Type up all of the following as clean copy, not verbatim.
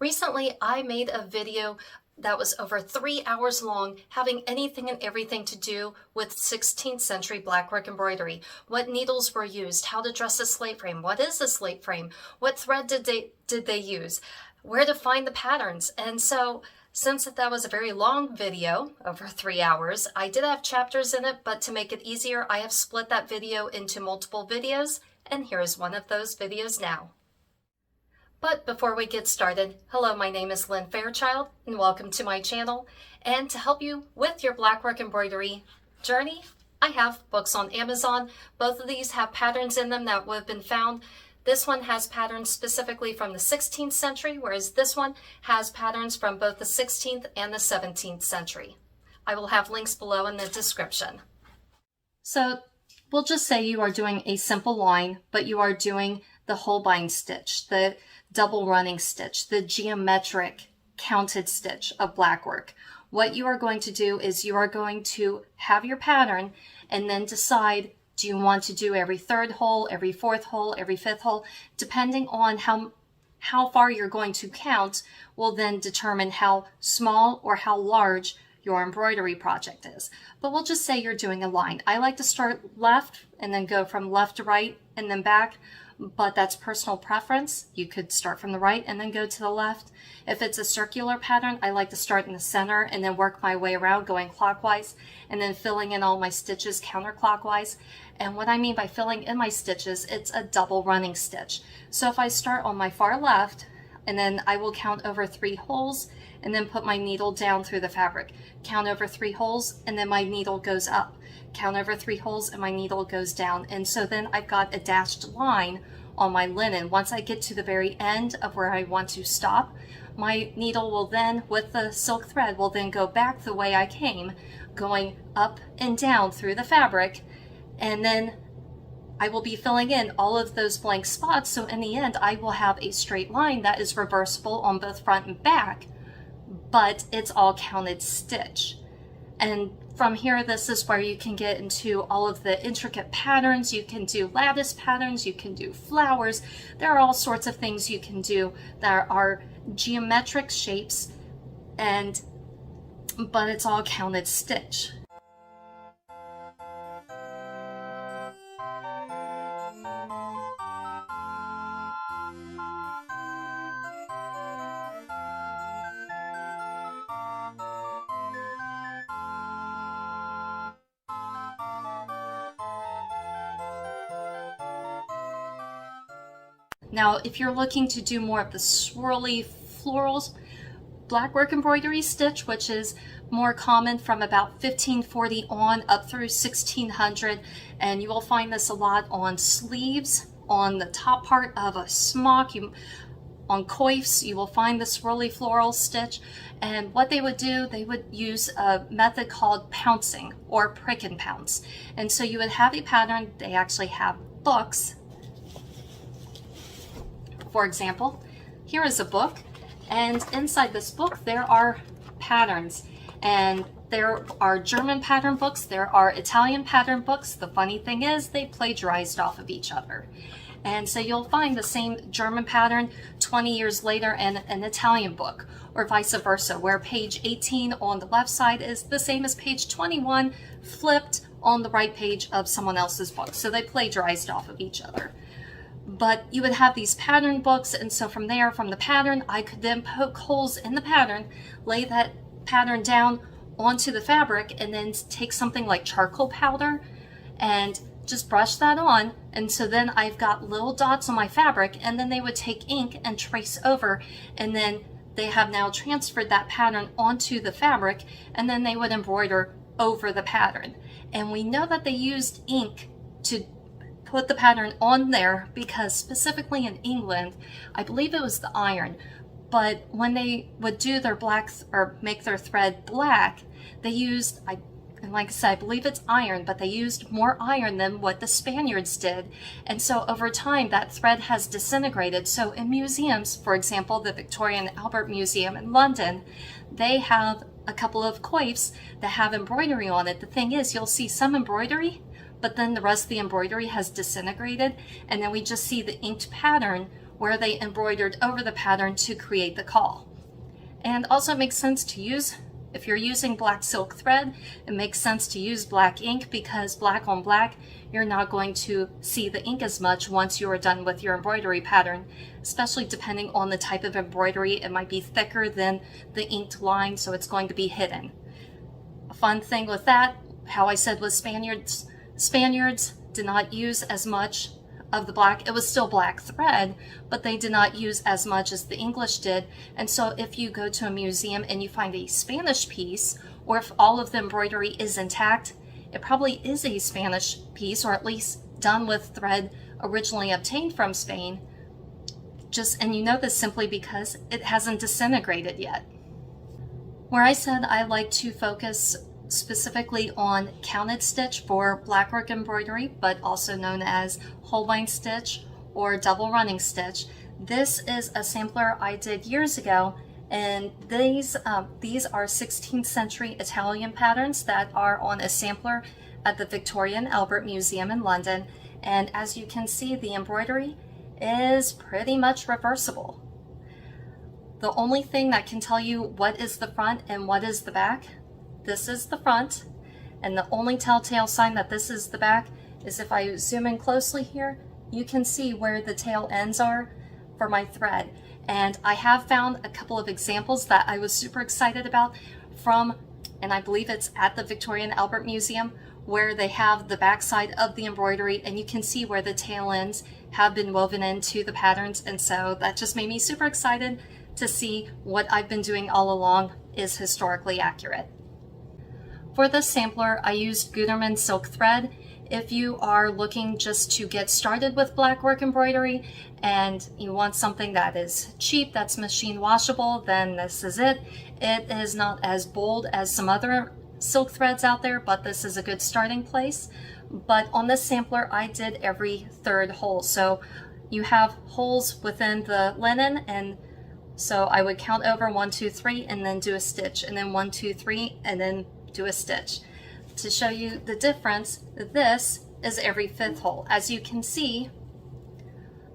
Recently, I made a video that was over 3 hours long, having anything and everything to do with 16th century Blackwork embroidery. What needles were used, how to dress a slate frame, what is a slate frame, what thread did they use, where to find the patterns. And so, since that was a very long video, over 3 hours, I did have chapters in it, but to make it easier, I have split that video into multiple videos, and here's one of those videos now. But before we get started, hello, my name is Lynn Fairchild, and welcome to my channel. And to help you with your Blackwork embroidery journey, I have books on Amazon. Both of these have patterns in them that would have been found. This one has patterns specifically from the 16th century, whereas this one has patterns from both the 16th and the 17th century. I will have links below in the description. So we'll just say you are doing a simple line, but you are doing the Holbein stitch, the double running stitch, the geometric counted stitch of Blackwork. What you are going to do is you are going to have your pattern and then decide, do you want to do every third hole, every fourth hole, every fifth hole, depending on how far you're going to count will then determine how small or how large your embroidery project is. But we'll just say you're doing a line. I like to start left and then go from left to right and then back, but that's personal preference. You could start from the right and then go to the left. If it's a circular pattern, I like to start in the center and then work my way around going clockwise and then filling in all my stitches counterclockwise. And what I mean by filling in my stitches, it's a double running stitch. So if I start on my far left, and then I will count over 3 holes and then put my needle down through the fabric. Count over 3 holes and then my needle goes up. Count over 3 holes and my needle goes down. And so then I've got a dashed line on my linen. Once I get to the very end of where I want to stop, my needle will then, with the silk thread, will then go back the way I came, going up and down through the fabric, and then I will be filling in all of those blank spots. So in the end, I will have a straight line that is reversible on both front and back, but it's all counted stitch. And from here, this is where you can get into all of the intricate patterns. You can do lattice patterns, you can do flowers. There are all sorts of things you can do that are geometric shapes, but it's all counted stitch. Now, if you're looking to do more of the swirly florals, Blackwork embroidery stitch, which is more common from about 1540 on up through 1600, and you will find this a lot on sleeves, on the top part of a smock, on coifs, you will find the swirly floral stitch. And what they would do, they would use a method called pouncing or prick and pounce. And so you would have a pattern. They actually have books. For example, here is a book, and inside this book there are patterns, and there are German pattern books, there are Italian pattern books. The funny thing is they plagiarized off of each other. And so you'll find the same German pattern 20 years later in an Italian book, or vice versa, where page 18 on the left side is the same as page 21 flipped on the right page of someone else's book. So they plagiarized off of each other. But you would have these pattern books, and so from there, from the pattern, I could then poke holes in the pattern, lay that pattern down onto the fabric, and then take something like charcoal powder and just brush that on. And so then I've got little dots on my fabric, and then they would take ink and trace over, and then they have now transferred that pattern onto the fabric, and then they would embroider over the pattern. And we know that they used ink to put the pattern on there because specifically in England, I believe it was the iron, but when they would do their black or make their thread black, they used, and like I said, I believe it's iron, but they used more iron than what the Spaniards did. And so over time, that thread has disintegrated. So in museums, for example, the Victoria and Albert Museum in London, they have a couple of coifs that have embroidery on it. The thing is, you'll see some embroidery, but then the rest of the embroidery has disintegrated, and then we just see the inked pattern where they embroidered over the pattern to create the caul. And also it makes sense to use, if you're using black silk thread, it makes sense to use black ink, because black on black, you're not going to see the ink as much once you are done with your embroidery pattern, especially depending on the type of embroidery. It might be thicker than the inked line, so it's going to be hidden. A fun thing with that, how I said with Spaniards did not use as much of the black. It was still black thread, but they did not use as much as the English did. And so if you go to a museum and you find a Spanish piece, or if all of the embroidery is intact, it probably is a Spanish piece, or at least done with thread originally obtained from Spain. And you know this simply because it hasn't disintegrated yet. Where I said I like to focus specifically on counted stitch for Blackwork embroidery, but also known as Holbein Stitch or double running stitch. This is a sampler I did years ago, and these are 16th century Italian patterns that are on a sampler at the Victoria and Albert Museum in London. And as you can see, the embroidery is pretty much reversible. The only thing that can tell you what is the front and what is the back, this is the front, and the only telltale sign that this is the back is if I zoom in closely here, you can see where the tail ends are for my thread. And I have found a couple of examples that I was super excited about from, and I believe it's at the Victoria and Albert Museum, where they have the back side of the embroidery and you can see where the tail ends have been woven into the patterns. And so that just made me super excited to see what I've been doing all along is historically accurate. For this sampler, I used Gutermann silk thread. If you are looking just to get started with blackwork embroidery and you want something that is cheap, that's machine washable, then this is it. It is not as bold as some other silk threads out there, but this is a good starting place. But on this sampler, I did every third hole. So you have holes within the linen, and so I would count over 1, 2, 3, and then do a stitch, and then 1, 2, 3, and then do a stitch. To show you the difference, this is every fifth hole. As you can see,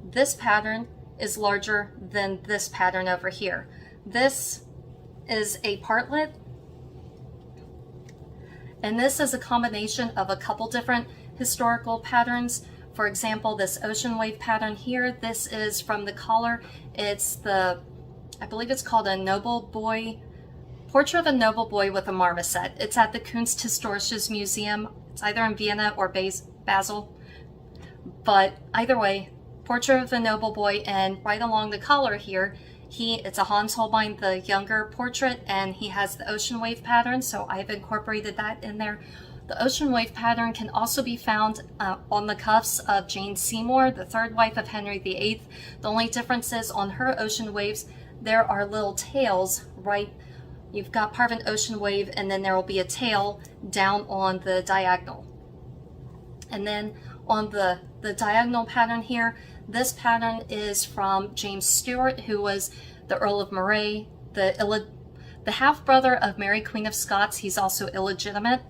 this pattern is larger than this pattern over here. This is a partlet, and this is a combination of a couple different historical patterns. For example, this ocean wave pattern here, this is from the collar. It's the, I believe it's called a noble boy, portrait of a noble boy with a marmoset. It's at the Kunsthistorisches Museum. It's either in Vienna or Basel. But either way, portrait of a noble boy, and right along the collar here, it's a Hans Holbein the younger portrait, and he has the ocean wave pattern, so I've incorporated that in there. The ocean wave pattern can also be found on the cuffs of Jane Seymour, the third wife of Henry VIII. The only difference is on her ocean waves, there are little tails, right? You've got part of an ocean wave, and then there will be a tail down on the diagonal. And then on the diagonal pattern here, this pattern is from James Stuart, who was the Earl of Moray, the half-brother of Mary, Queen of Scots. He's also illegitimate,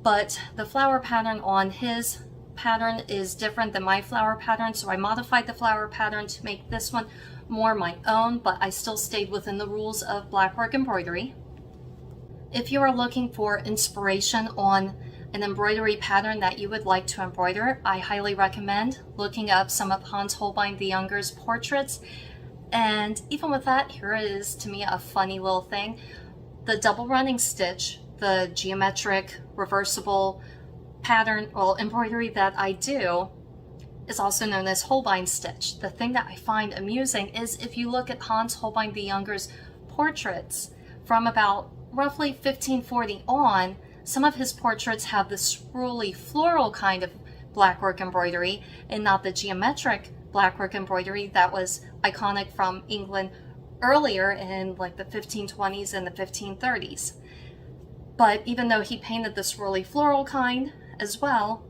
but the flower pattern on his pattern is different than my flower pattern, so I modified the flower pattern to make this one more my own, but I still stayed within the rules of blackwork embroidery. If you are looking for inspiration on an embroidery pattern that you would like to embroider, I highly recommend looking up some of Hans Holbein the Younger's portraits. And even with that, here is to me a funny little thing. The double running stitch, the geometric reversible pattern, well, embroidery that I do, is also known as Holbein Stitch. The thing that I find amusing is if you look at Hans Holbein the Younger's portraits from about roughly 1540 on, some of his portraits have the swirly floral kind of blackwork embroidery and not the geometric blackwork embroidery that was iconic from England earlier in like the 1520s and the 1530s. But even though he painted the swirly floral kind as well,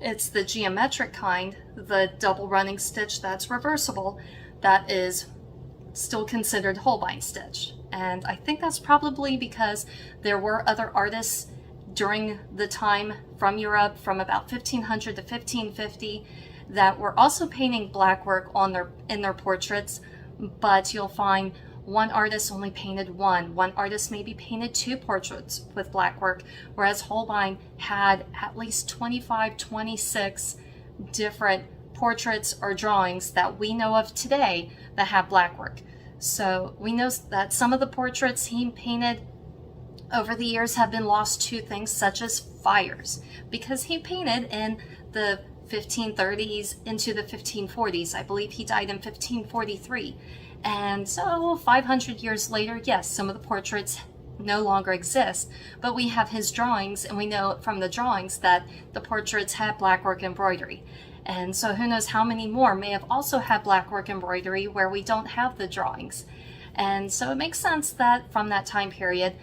it's the geometric kind, the double running stitch that's reversible, that is still considered Holbein Stitch. And I think that's probably because there were other artists during the time from Europe from about 1500 to 1550 that were also painting blackwork in their portraits, but you'll find one artist only painted one artist maybe painted 2 portraits with blackwork, whereas Holbein had at least 25, 26 different portraits or drawings that we know of today that have blackwork. So we know that some of the portraits he painted over the years have been lost to things such as fires, because he painted in the 1530s into the 1540s. I believe he died in 1543. And so 500 years later, yes, some of the portraits no longer exist, but we have his drawings, and we know from the drawings that the portraits had blackwork embroidery. And so who knows how many more may have also had blackwork embroidery where we don't have the drawings. And so it makes sense that from that time period,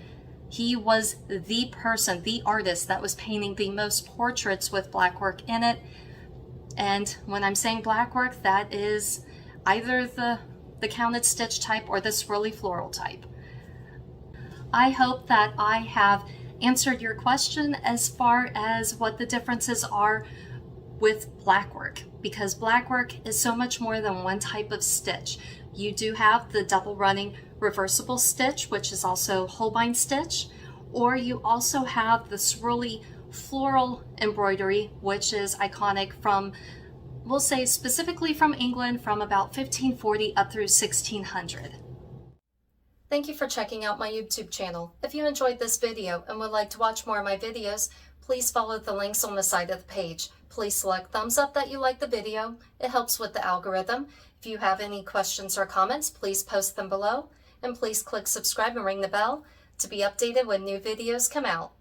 he was the person, the artist that was painting the most portraits with blackwork in it. And when I'm saying blackwork, that is either the counted stitch type or the swirly floral type. I hope that I have answered your question as far as what the differences are with blackwork, because blackwork is so much more than one type of stitch. You do have the double running reversible stitch, which is also Holbein stitch, or you also have the swirly floral embroidery, which is iconic from, we'll say specifically from England, from about 1540 up through 1600. Thank you for checking out my YouTube channel. If you enjoyed this video and would like to watch more of my videos, please follow the links on the side of the page. Please select thumbs up that you like the video. It helps with the algorithm. If you have any questions or comments, please post them below. And please click subscribe and ring the bell to be updated when new videos come out.